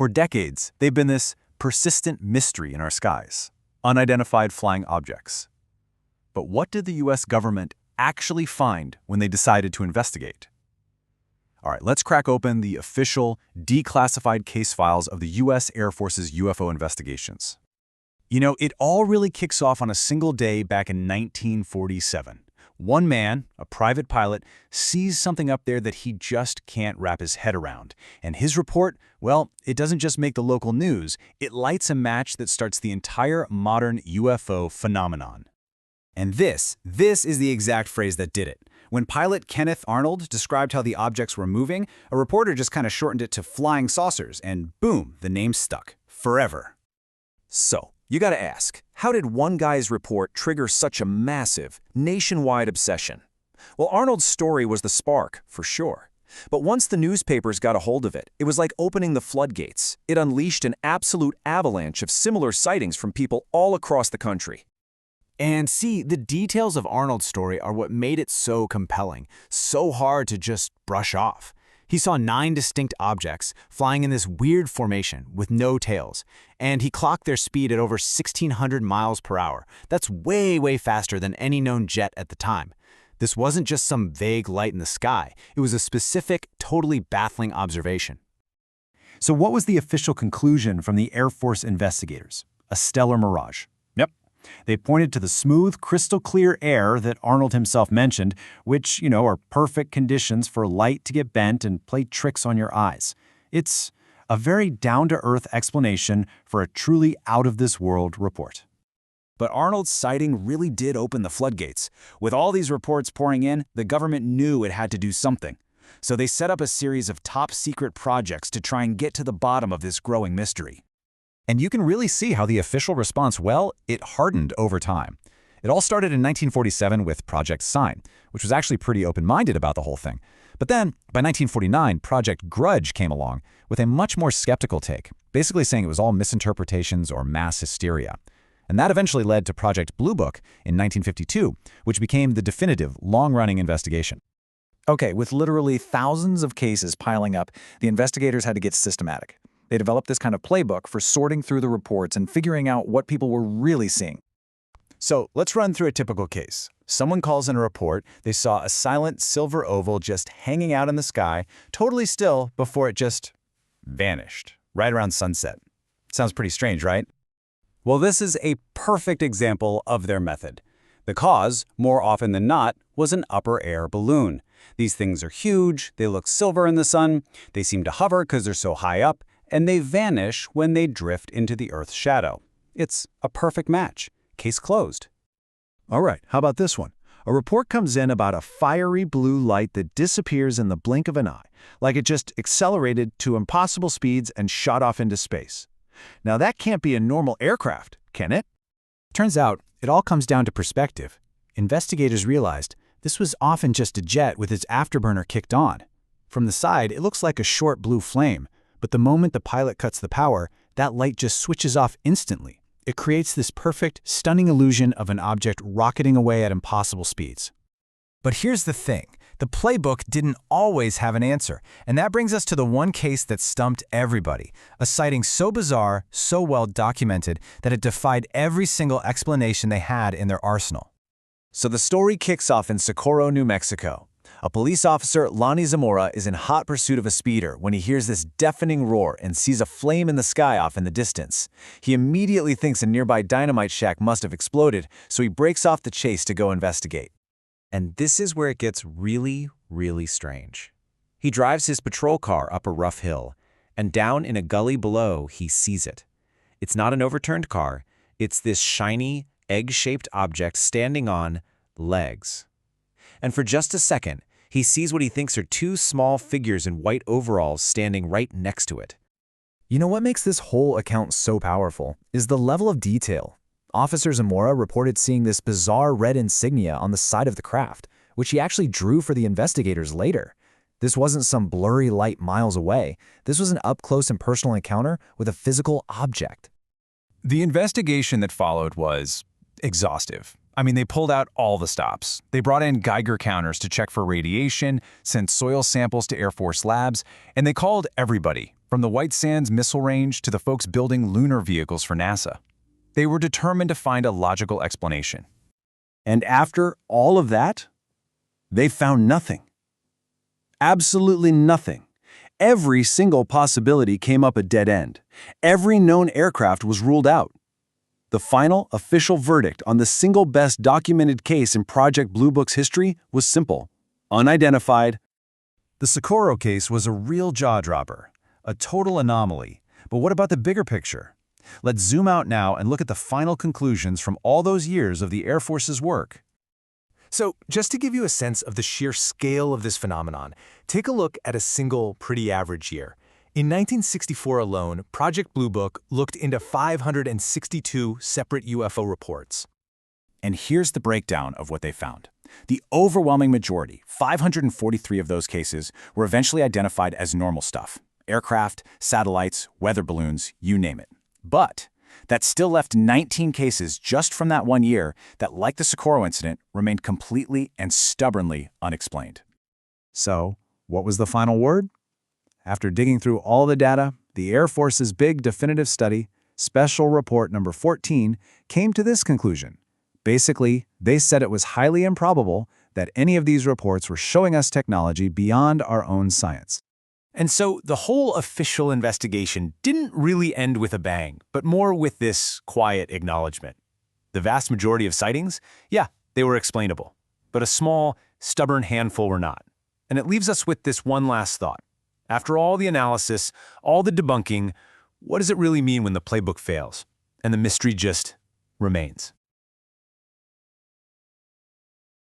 For decades, they've been this persistent mystery in our skies, unidentified flying objects. But what did the US government actually find when they decided to investigate? All right, let's crack open the official, declassified case files of the US Air Force's UFO investigations. You know, it all really kicks off on a single day back in 1947. One man, a private pilot, sees something up there that he just can't wrap his head around. And his report, well, it doesn't just make the local news, it lights a match that starts the entire modern UFO phenomenon. And this is the exact phrase that did it. When pilot Kenneth Arnold described how the objects were moving, a reporter just kind of shortened it to flying saucers, and boom, the name stuck. Forever. So, you gotta ask, how did one guy's report trigger such a massive, nationwide obsession? Well, Arnold's story was the spark, for sure. But once the newspapers got a hold of it, it was like opening the floodgates. It unleashed an absolute avalanche of similar sightings from people all across the country. And see, the details of Arnold's story are what made it so compelling, so hard to just brush off. He saw 9 distinct objects flying in this weird formation with no tails, and he clocked their speed at over 1,600 miles per hour. That's way, way faster than any known jet at the time. This wasn't just some vague light in the sky. It was a specific, totally baffling observation. So what was the official conclusion from the Air Force investigators? A stellar mirage. Yep. They pointed to the smooth, crystal-clear air that Arnold himself mentioned, which, are perfect conditions for light to get bent and play tricks on your eyes. It's a very down-to-earth explanation for a truly out-of-this-world report. But Arnold's sighting really did open the floodgates. With all these reports pouring in, the government knew it had to do something. So they set up a series of top-secret projects to try and get to the bottom of this growing mystery. And you can really see how the official response, well, it hardened over time. It all started in 1947 with Project Sign, which was actually pretty open-minded about the whole thing. But then, by 1949, Project Grudge came along with a much more skeptical take, basically saying it was all misinterpretations or mass hysteria. And that eventually led to Project Blue Book in 1952, which became the definitive, long-running investigation. Okay, with literally thousands of cases piling up, the investigators had to get systematic. They developed this kind of playbook for sorting through the reports and figuring out what people were really seeing. So let's run through a typical case. Someone calls in a report they saw a silent silver oval just hanging out in the sky, totally still, before it just vanished, right around sunset. Sounds pretty strange, right? Well, this is a perfect example of their method. The cause, more often than not, was an upper air balloon. These things are huge, they look silver in the sun, they seem to hover because they're so high up, and they vanish when they drift into the Earth's shadow. It's a perfect match. Case closed. All right, how about this one? A report comes in about a fiery blue light that disappears in the blink of an eye, like it just accelerated to impossible speeds and shot off into space. Now that can't be a normal aircraft, can it? Turns out, it all comes down to perspective. Investigators realized this was often just a jet with its afterburner kicked on. From the side, it looks like a short blue flame, but the moment the pilot cuts the power, that light just switches off instantly. It creates this perfect, stunning illusion of an object rocketing away at impossible speeds. But here's the thing. The playbook didn't always have an answer, and that brings us to the one case that stumped everybody, a sighting so bizarre, so well documented, that it defied every single explanation they had in their arsenal. So the story kicks off in Socorro, New Mexico. A police officer, Lonnie Zamora, is in hot pursuit of a speeder when he hears this deafening roar and sees a flame in the sky off in the distance. He immediately thinks a nearby dynamite shack must have exploded, so he breaks off the chase to go investigate. And this is where it gets really, really strange. He drives his patrol car up a rough hill, and down in a gully below, he sees it. It's not an overturned car. It's this shiny, egg-shaped object standing on legs. And for just a second, he sees what he thinks are 2 small figures in white overalls standing right next to it. You know what makes this whole account so powerful is the level of detail. Officer Zamora reported seeing this bizarre red insignia on the side of the craft, which he actually drew for the investigators later. This wasn't some blurry light miles away. This was an up-close and personal encounter with a physical object. The investigation that followed was exhaustive. I mean, they pulled out all the stops. They brought in Geiger counters to check for radiation, sent soil samples to Air Force labs, and they called everybody. From the White Sands Missile Range to the folks building lunar vehicles for NASA. They were determined to find a logical explanation. And after all of that, they found nothing. Absolutely nothing. Every single possibility came up a dead end. Every known aircraft was ruled out. The final official verdict on the single best documented case in Project Blue Book's history was simple: unidentified. The Socorro case was a real jaw-dropper, a total anomaly. But what about the bigger picture? Let's zoom out now and look at the final conclusions from all those years of the Air Force's work. So, just to give you a sense of the sheer scale of this phenomenon, take a look at a single, pretty average year. In 1964 alone, Project Blue Book looked into 562 separate UFO reports. And here's the breakdown of what they found. The overwhelming majority, 543 of those cases, were eventually identified as normal stuff. Aircraft, satellites, weather balloons, you name it. But that still left 19 cases just from that one year that, like the Socorro incident, remained completely and stubbornly unexplained. So, what was the final word? After digging through all the data, the Air Force's big definitive study, Special Report Number 14, came to this conclusion. Basically, they said it was highly improbable that any of these reports were showing us technology beyond our own science. And so the whole official investigation didn't really end with a bang, but more with this quiet acknowledgement. The vast majority of sightings, yeah, they were explainable, but a small, stubborn handful were not. And it leaves us with this one last thought. After all the analysis, all the debunking, what does it really mean when the playbook fails and the mystery just remains?